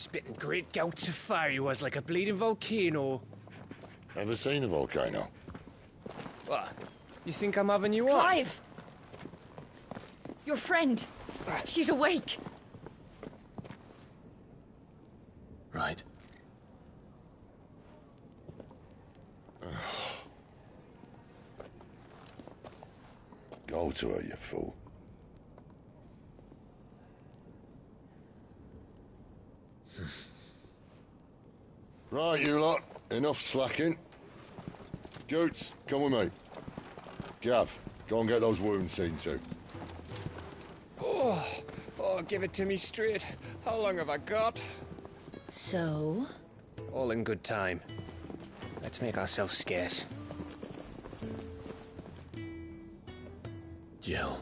Spitting great gouts of fire he was, like a bleeding volcano. Ever seen a volcano? What? You think I'm having you on? Clive! Your friend! She's awake! Right. Go to her, you fool. Right, you lot. Enough slacking. Goots, come with me. Gav, go and get those wounds seen to. Oh, give it to me straight. How long have I got? So? All in good time. Let's make ourselves scarce. Jill.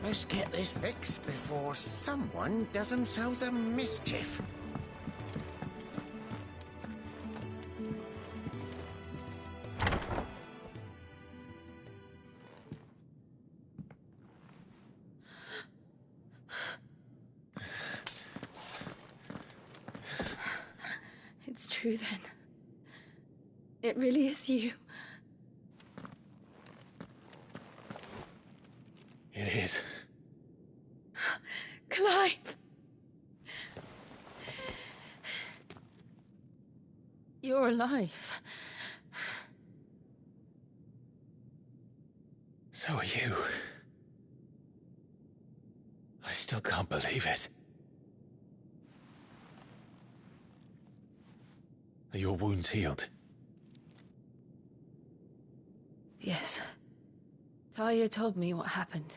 Let's get this fixed before someone does themselves a mischief. It's true then. It really is you. It is. Clive! You're alive. So are you. I still can't believe it. Are your wounds healed? Yes. Talia told me what happened.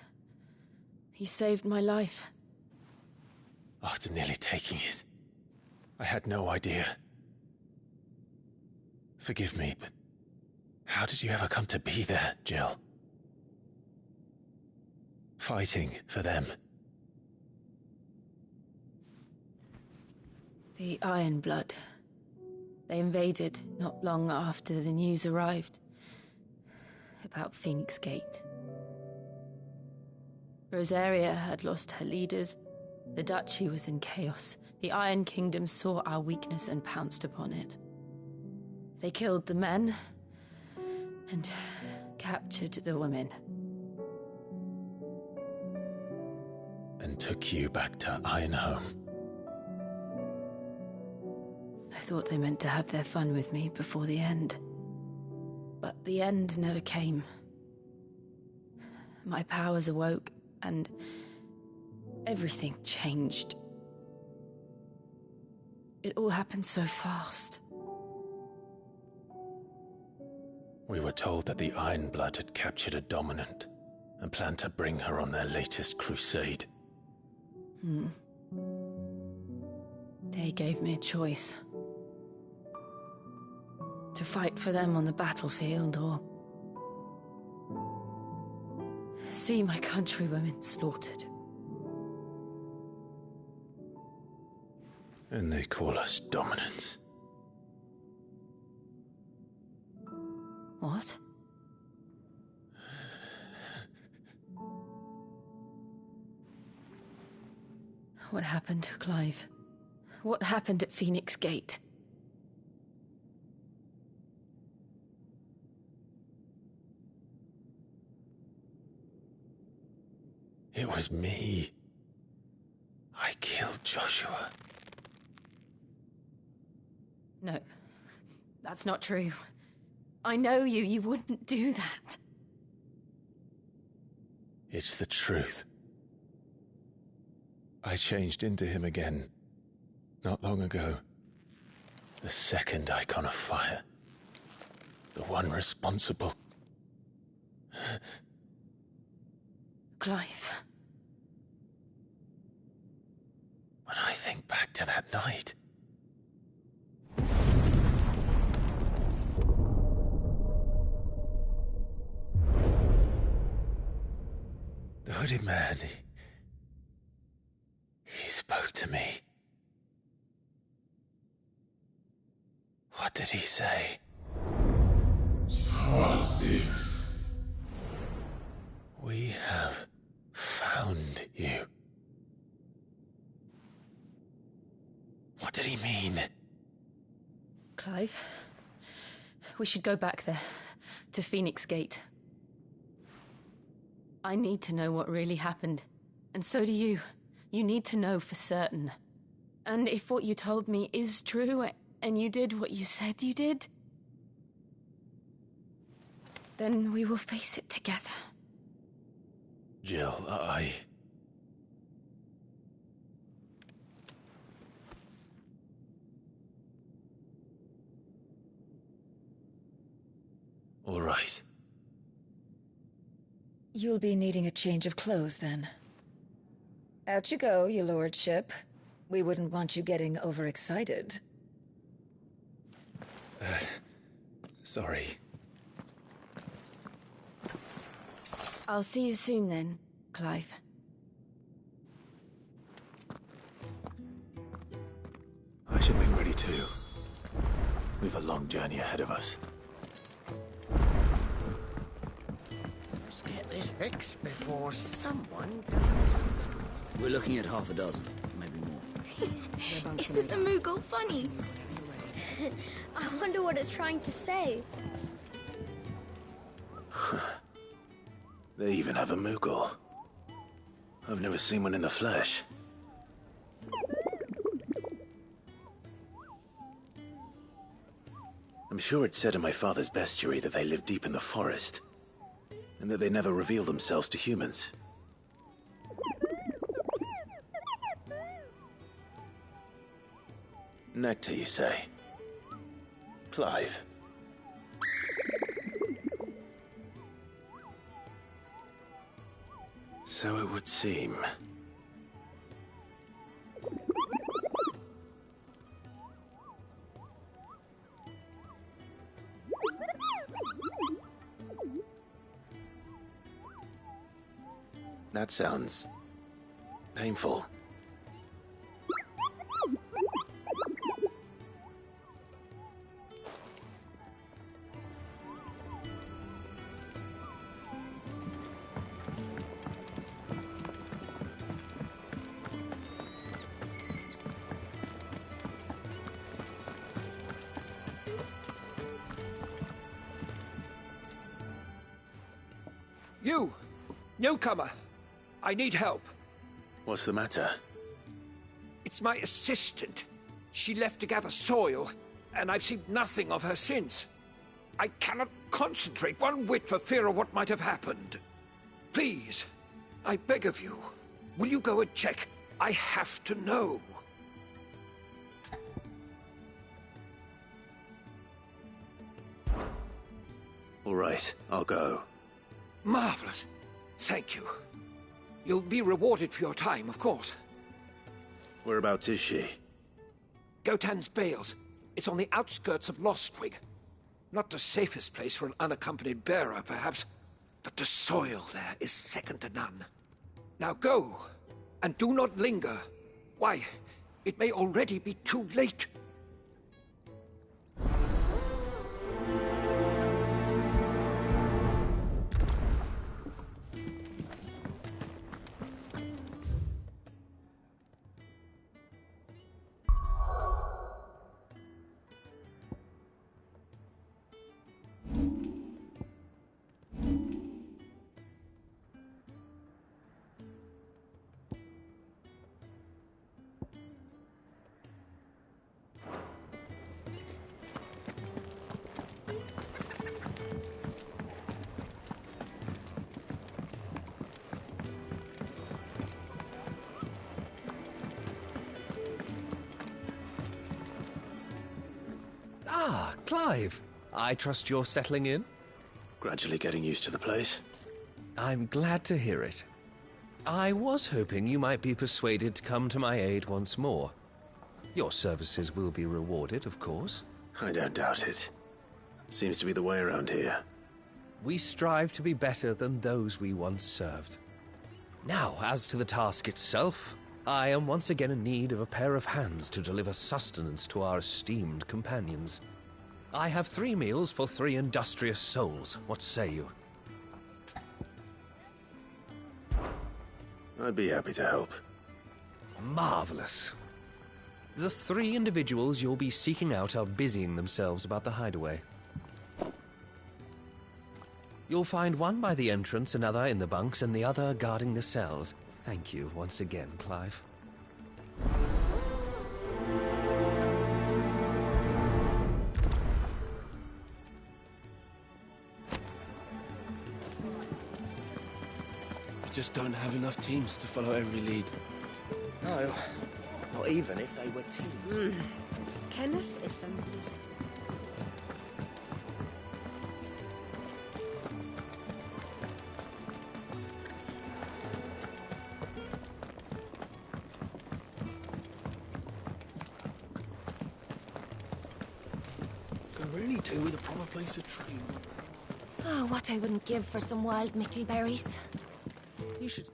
You saved my life. After nearly taking it, I had no idea. Forgive me, but how did you ever come to be there, Jill? Fighting for them. The Iron Blood. They invaded not long after the news arrived about Phoenix Gate. Rosaria had lost her leaders. The Duchy was in chaos. The Iron Kingdom saw our weakness and pounced upon it. They killed the men and captured the women. And took you back to Ironhome. I thought they meant to have their fun with me before the end. But the end never came. My powers awoke, and everything changed. It all happened so fast. We were told that the Iron Blood had captured a dominant and planned to bring her on their latest crusade. They gave me a choice. To fight for them on the battlefield, or see my countrywomen slaughtered. And they call us dominants. What? What happened, Clive? What happened at Phoenix Gate? It was me. I killed Joshua. No, that's not true. I know you. You wouldn't do that. It's the truth. I changed into him again, not long ago. The second icon of fire. The one responsible. Clive. When I think back to that night... The hooded man, he spoke to me. What did he say? XVI. We have found you. What did he mean? Clive, we should go back there, to Phoenix Gate. I need to know what really happened, and so do you. You need to know for certain. And if what you told me is true, and you did what you said you did, then we will face it together. Jill, All right. You'll be needing a change of clothes, then. Out you go, your lordship. We wouldn't want you getting overexcited. Sorry. I'll see you soon then, Clive. I should make ready too. We've a long journey ahead of us. Let's get this fixed before someone doesn't... We're looking at half a dozen, maybe more. Isn't the Moogle funny? I wonder what it's trying to say. They even have a Moogle. I've never seen one in the flesh. I'm sure it said in my father's bestiary that they live deep in the forest, and that they never reveal themselves to humans. Nectar, you say? Clive. So it would seem. That sounds painful. You! Newcomer! I need help. What's the matter? It's my assistant. She left to gather soil, and I've seen nothing of her since. I cannot concentrate one whit for fear of what might have happened. Please, I beg of you, will you go and check? I have to know. All right, I'll go. Marvelous. Thank you. You'll be rewarded for your time, of course. Whereabouts is she? Gotan's Bales. It's on the outskirts of Lostwig. Not the safest place for an unaccompanied bearer, perhaps, but the soil there is second to none. Now go, and do not linger. Why, it may already be too late. Ah, Clive. I trust you're settling in? Gradually getting used to the place. I'm glad to hear it. I was hoping you might be persuaded to come to my aid once more. Your services will be rewarded, of course. I don't doubt it. Seems to be the way around here. We strive to be better than those we once served. Now, as to the task itself, I am once again in need of a pair of hands to deliver sustenance to our esteemed companions. I have 3 meals for 3 industrious souls. What say you? I'd be happy to help. Marvelous. The 3 individuals you'll be seeking out are busying themselves about the hideaway. You'll find one by the entrance, another in the bunks, and the other guarding the cells. Thank you once again, Clive. We just don't have enough teams to follow every lead. No, not even if they were teams. Kenneth is somebody. Could really do with a proper place to train. Oh, what I wouldn't give for some wild mickleberries. You should...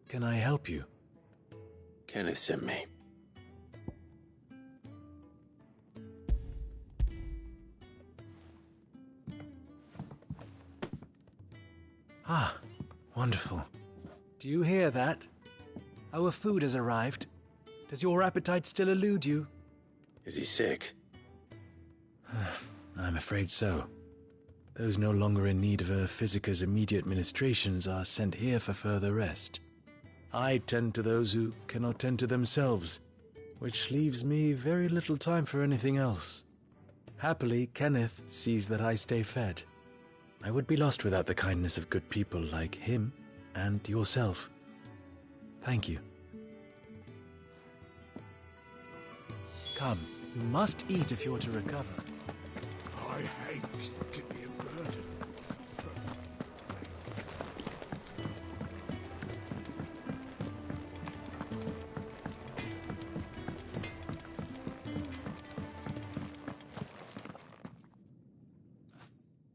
Can I help you? Kenneth sent me. Ah, wonderful. Do you hear that? Our food has arrived. Does your appetite still elude you? Is he sick? I'm afraid so. Those no longer in need of a Physica's immediate ministrations are sent here for further rest. I tend to those who cannot tend to themselves, which leaves me very little time for anything else. Happily, Kenneth sees that I stay fed. I would be lost without the kindness of good people like him and yourself. Thank you. Come, you must eat if you're to recover. I hate to be a burden.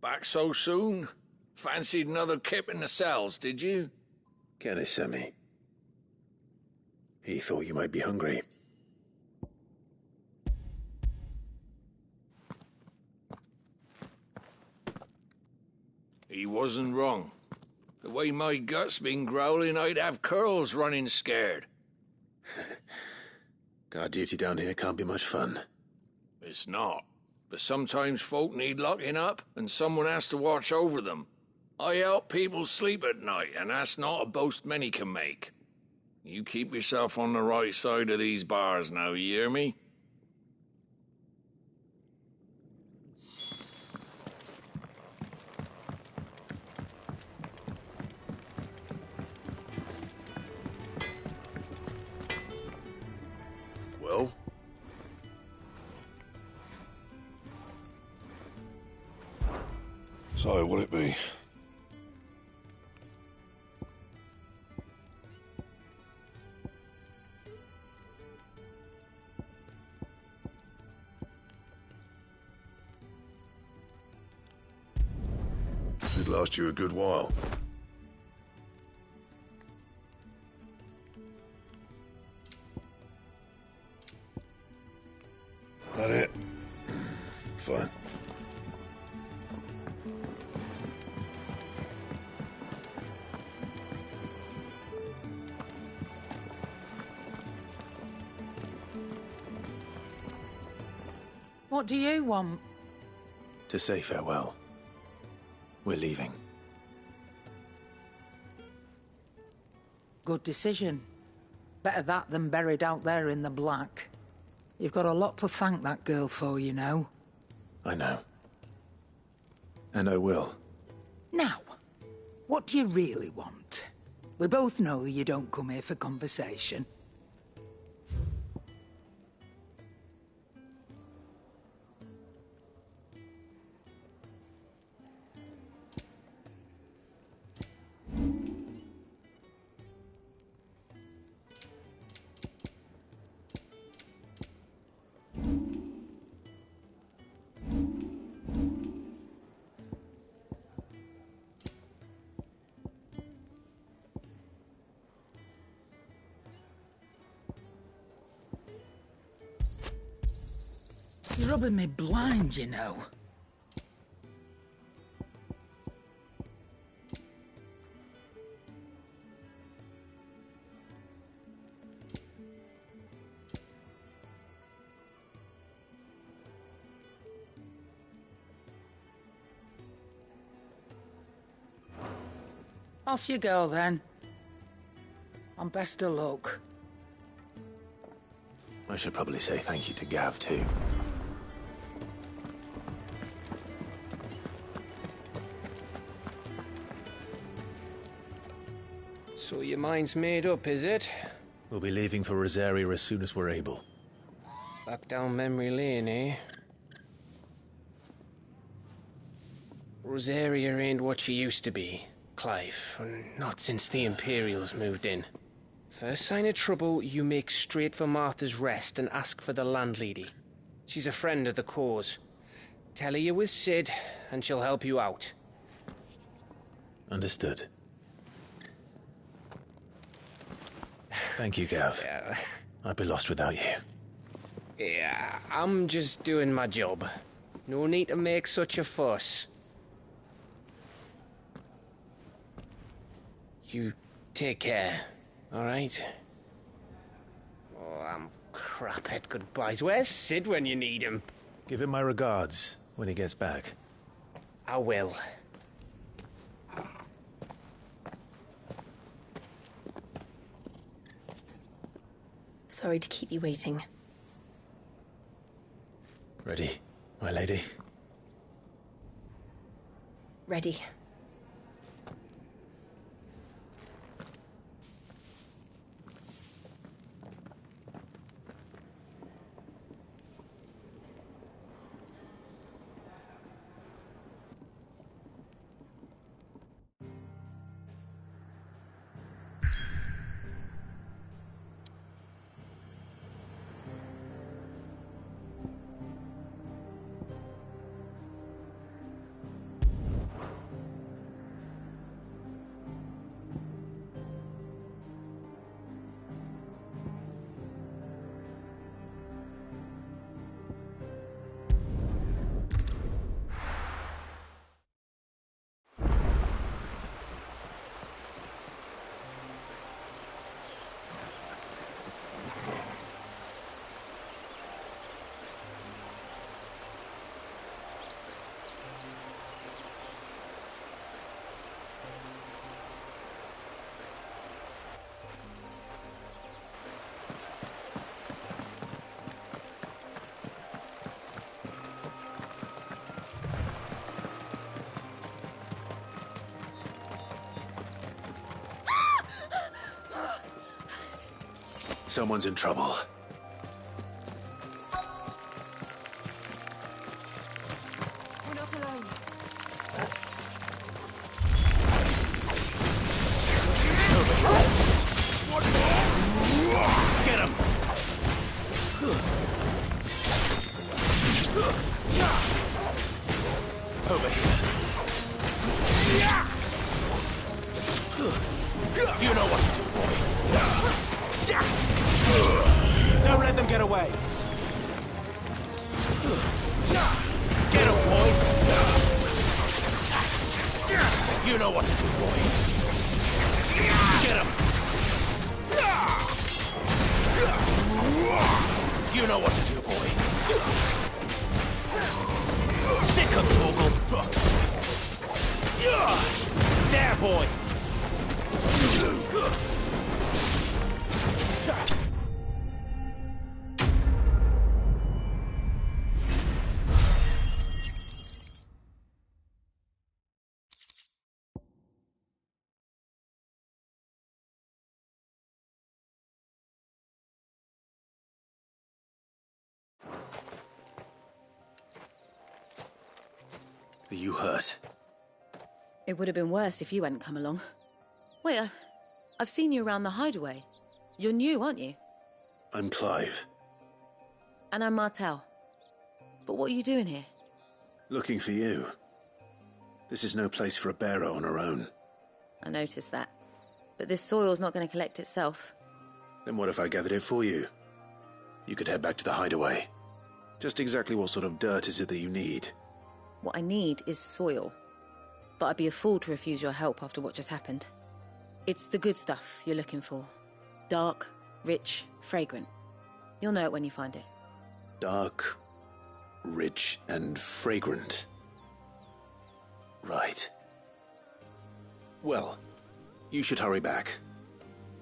Back so soon? Fancied another kip in the cells, did you? Kenneth sent me. He thought you might be hungry. He wasn't wrong. The way my gut's been growling, I'd have curls running scared. Guard duty down here can't be much fun. It's not. But sometimes folk need locking up, and someone has to watch over them. I help people sleep at night, and that's not a boast many can make. You keep yourself on the right side of these bars now, you hear me? Well? So, what'll it be? Should last you a good while. That it? Fine. What do you want? To say farewell. We're leaving. Good decision. Better that than buried out there in the black. You've got a lot to thank that girl for, you know. I know. And I will. Now, what do you really want? We both know you don't come here for conversation. You're rubbing me blind, you know. Off you go, then. And best of luck. I should probably say thank you to Gav, too. So your mind's made up, is it? We'll be leaving for Rosaria as soon as we're able. Back down memory lane, eh? Rosaria ain't what she used to be, Clive. Not since the Imperials moved in. First sign of trouble, you make straight for Martha's Rest and ask for the landlady. She's a friend of the cause. Tell her you was Sid, and she'll help you out. Understood. Thank you, Gav. Yeah. I'd be lost without you. Yeah, I'm just doing my job. No need to make such a fuss. You take care, all right? Oh, I'm crap at goodbyes. Where's Sid when you need him? Give him my regards when he gets back. I will. Sorry to keep you waiting. Ready, my lady? Ready. Someone's in trouble. We're not alone. Get him! Over here. You know what to do, boy. Don't let them get away. Get him, boy. You know what to do, boy. Get him. You know what to do, boy. Sick him, Torgal. There, boy. Are you hurt? It would have been worse if you hadn't come along. Wait, I've seen you around the hideaway. You're new, aren't you? I'm Clive. And I'm Martel. But what are you doing here? Looking for you. This is no place for a bearer on her own. I noticed that. But this soil's not going to collect itself. Then what if I gathered it for you? You could head back to the hideaway. Just exactly what sort of dirt is it that you need? What I need is soil. But I'd be a fool to refuse your help after what just happened. It's the good stuff you're looking for. Dark, rich, fragrant. You'll know it when you find it. Dark, rich, and fragrant. Right. Well, you should hurry back.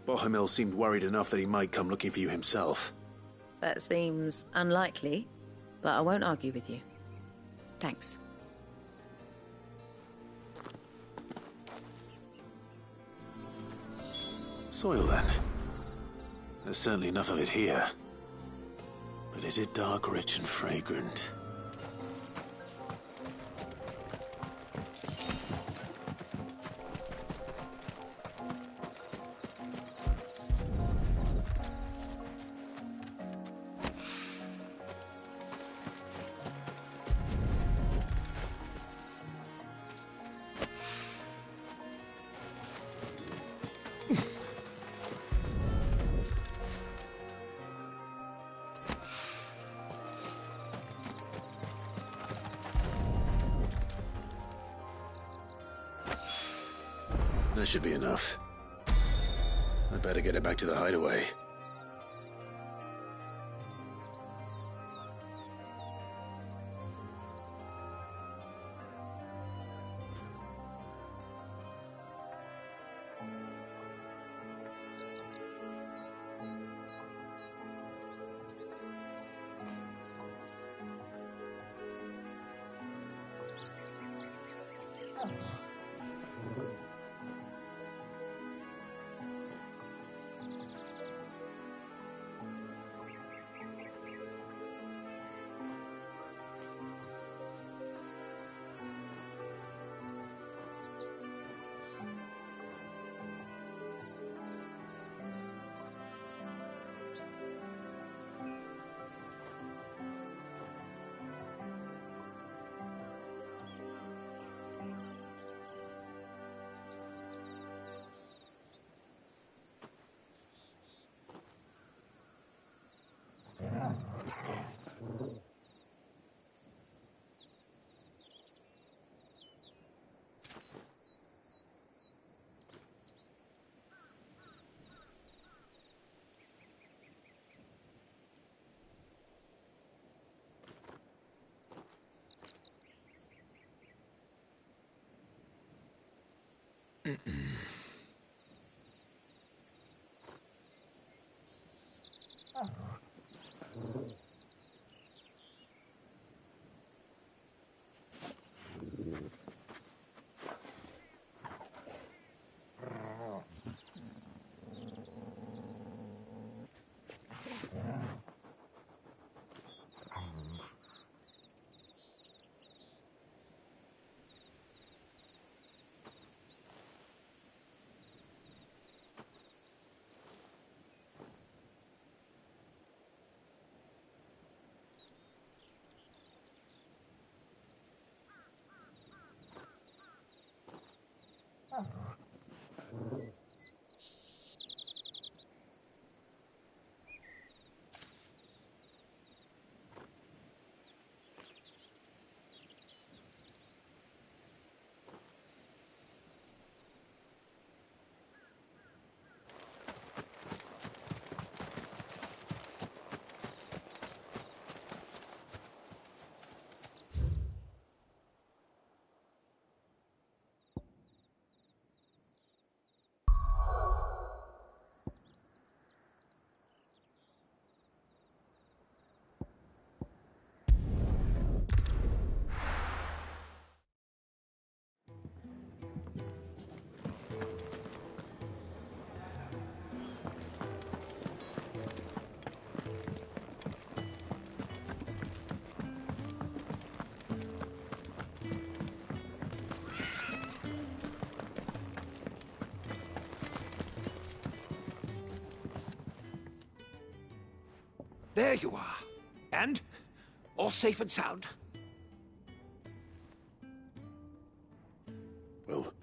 Bohemil seemed worried enough that he might come looking for you himself. That seems unlikely, but I won't argue with you. Thanks. Soil, then. There's certainly enough of it here. But is it dark, rich, and fragrant? That should be enough. I'd better get it back to the hideaway. There you are. And? All safe and sound? Well,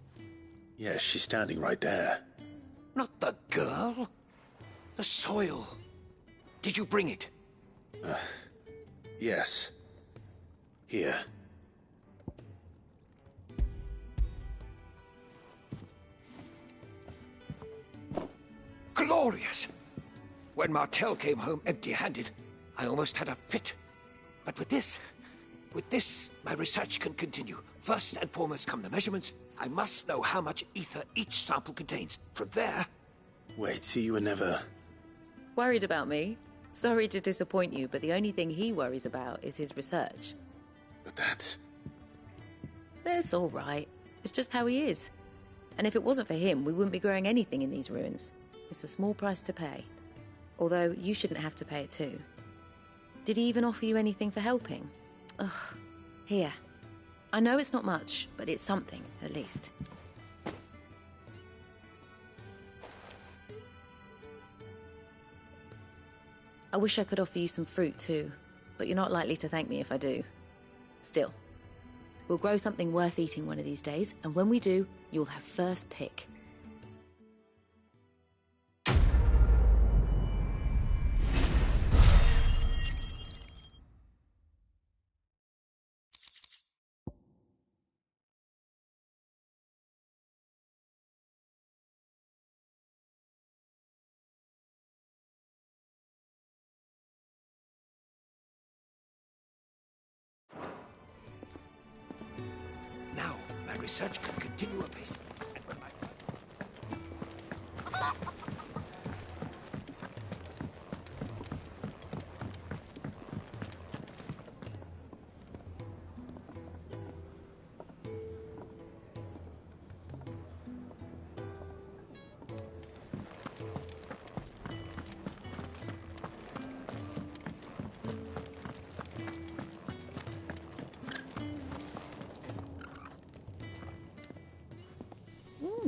yes, she's standing right there. Not the girl. The soil. Did you bring it? Yes. Here. Glorious! When Martel came home empty-handed, I almost had a fit. But with this, my research can continue. First and foremost come the measurements. I must know how much ether each sample contains. From there... Wait, so you were never... Worried about me? Sorry to disappoint you, but the only thing he worries about is his research. But that's... It's all right. It's just how he is. And if it wasn't for him, we wouldn't be growing anything in these ruins. It's a small price to pay. Although, you shouldn't have to pay it too. Did he even offer you anything for helping? Ugh. Here. I know it's not much, but it's something, at least. I wish I could offer you some fruit too, but you're not likely to thank me if I do. Still, we'll grow something worth eating one of these days, and when we do, you'll have first pick. Now, my research can continue apace. And when my...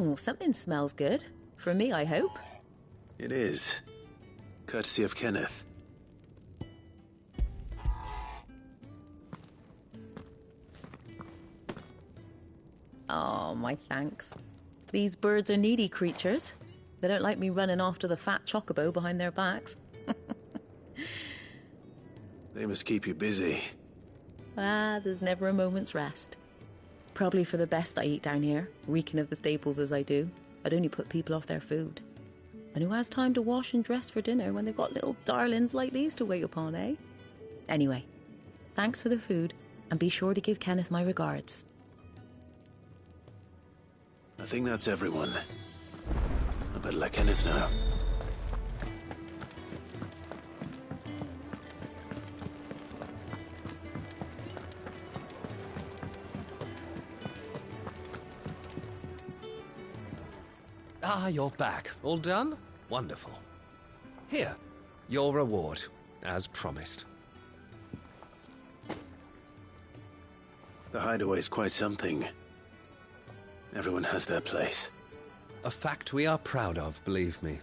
Ooh, something smells good. For me, I hope. It is. Courtesy of Kenneth. Oh, my thanks. These birds are needy creatures. They don't like me running after the fat chocobo behind their backs. They must keep you busy. There's never a moment's rest. Probably for the best I eat down here, reeking of the staples as I do. I'd only put people off their food. And who has time to wash and dress for dinner when they've got little darlings like these to wait upon, eh? Anyway, thanks for the food, and be sure to give Kenneth my regards. I think that's everyone. I better let Kenneth know. Ah, you're back. All done? Wonderful. Here, your reward, as promised. The hideaway's quite something. Everyone has their place. A fact we are proud of, believe me.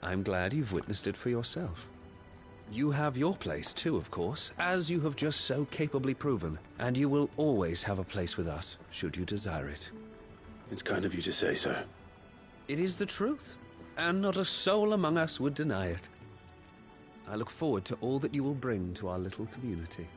I'm glad you've witnessed it for yourself. You have your place too, of course, as you have just so capably proven, and you will always have a place with us, should you desire it. It's kind of you to say so. It is the truth, and not a soul among us would deny it. I look forward to all that you will bring to our little community.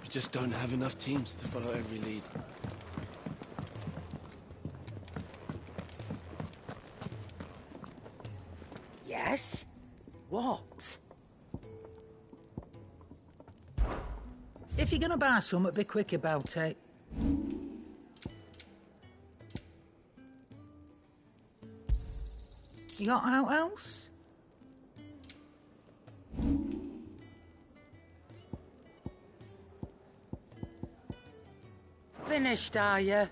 We just don't have enough teams to follow every lead. Yes? What? If you're gonna buy something, be quick about it. You got out else? Finished, are you?